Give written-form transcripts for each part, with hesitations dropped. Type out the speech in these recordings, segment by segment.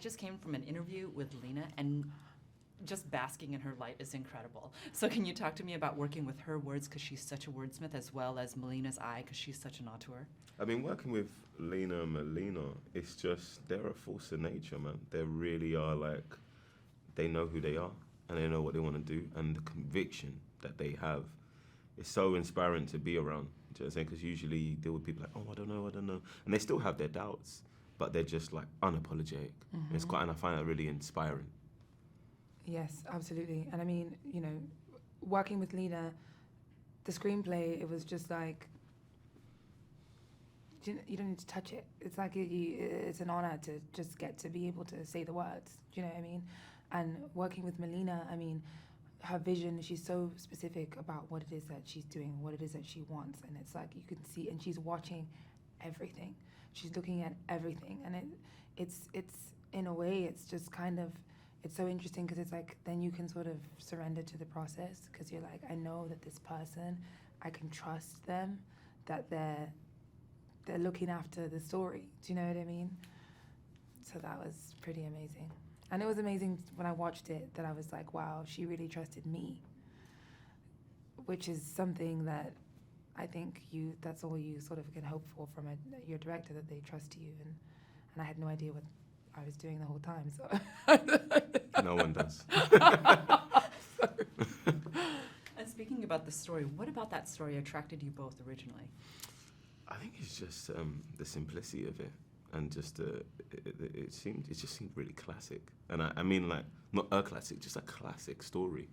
just came from an interview with Lena, and just basking in her light is incredible. So can you talk to me about working with her words, because she's such a wordsmith, as well as Melina's eye, because she's such an auteur? I mean, working with Lena and Melina, it's just, they're a force of nature, man. They really are, like, they know who they are, and they know what they want to do, and the conviction that they have is so inspiring to be around. Do you know what I'm saying? Because usually you deal with people like, oh, I don't know. And they still have their doubts, but they're just, like, unapologetic. Mm-hmm. And I find that really inspiring. Yes, absolutely. And I mean, you know, working with Lena, the screenplay, it was just like, you don't need to touch it. It's like it's an honor to just get to be able to say the words. Do you know what I mean? And working with Melina, I mean, her vision, she's so specific about what it is that she's doing, what it is that she wants. And it's like you can see, and she's watching everything. She's looking at everything. And it's in a way, it's just kind of, it's so interesting because it's like then you can sort of surrender to the process because you're like, I know that this person, I can trust them, that they're looking after the story. Do you know what I mean? So that was pretty amazing. And it was amazing when I watched it that I was like, wow, she really trusted me, which is something that I think that's all you sort of can hope for from your director, that they trust you. And I had no idea what I was doing the whole time, so. No one does. And speaking about the story, what about that story attracted you both originally? I think it's just the simplicity of it, and just it just seemed really classic. And I mean, like, not a classic, just a classic story.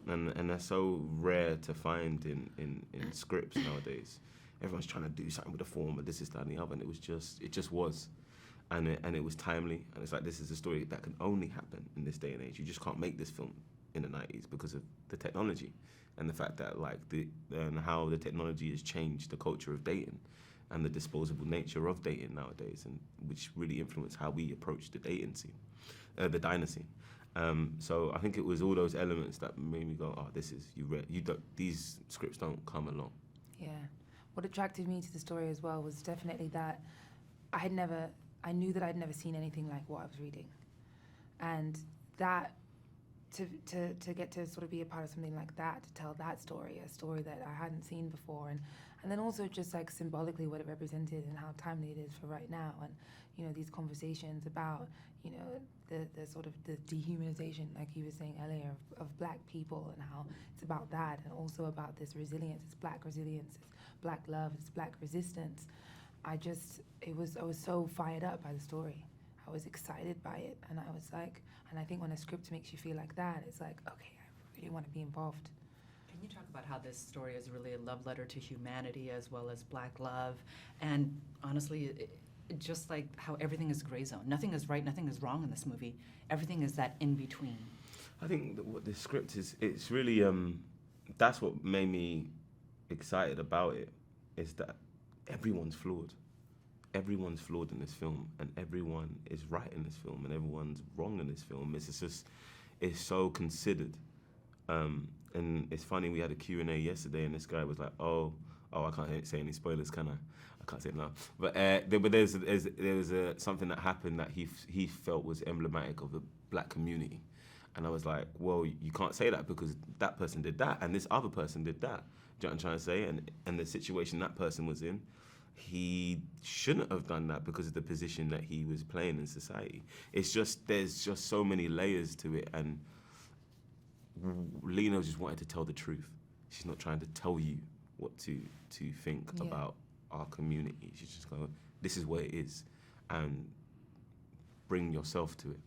And they're so rare to find in scripts nowadays. Everyone's trying to do something with the form, but this is that and the other, and it just was. And it was timely, and it's like, this is a story that can only happen in this day and age. You just can't make this film in the 90s because of the technology and the fact that, like, and how the technology has changed the culture of dating and the disposable nature of dating nowadays, and which really influenced how we approach the dating scene, the diner scene. So I think it was all those elements that made me go, oh, these scripts don't come along. Yeah. What attracted me to the story as well was definitely that I knew that I'd never seen anything like what I was reading. And that, to get to sort of be a part of something like that, to tell that story, a story that I hadn't seen before, and then also just like symbolically what it represented and how timely it is for right now, and, you know, these conversations about, you know, the sort of the dehumanization, like you were saying earlier, of black people, and how it's about that, and also about this resilience, it's black resilience, it's black love, it's black resistance. I was so fired up by the story. I was excited by it, and I was like, and I think when a script makes you feel like that, it's like, okay, I really want to be involved. Can you talk about how this story is really a love letter to humanity as well as black love? And honestly, just like how everything is gray zone. Nothing is right, nothing is wrong in this movie. Everything is that in between. I think that what the script is, it's really, that's what made me excited about it, is that everyone's flawed. Everyone's flawed in this film, and everyone is right in this film, and everyone's wrong in this film. It's so considered. And it's funny, we had a Q&A yesterday, and this guy was like, oh, I can't say any spoilers, can I? I can't say it now. But there was something that happened that he felt was emblematic of the black community. And I was like, well, you can't say that because that person did that, and this other person did that. Do you know what I'm trying to say? And the situation that person was in, he shouldn't have done that because of the position that he was playing in society. It's just, there's just so many layers to it, and Lena just wanted to tell the truth. She's not trying to tell you what to think about our community. She's just going, this is what it is, and bring yourself to it.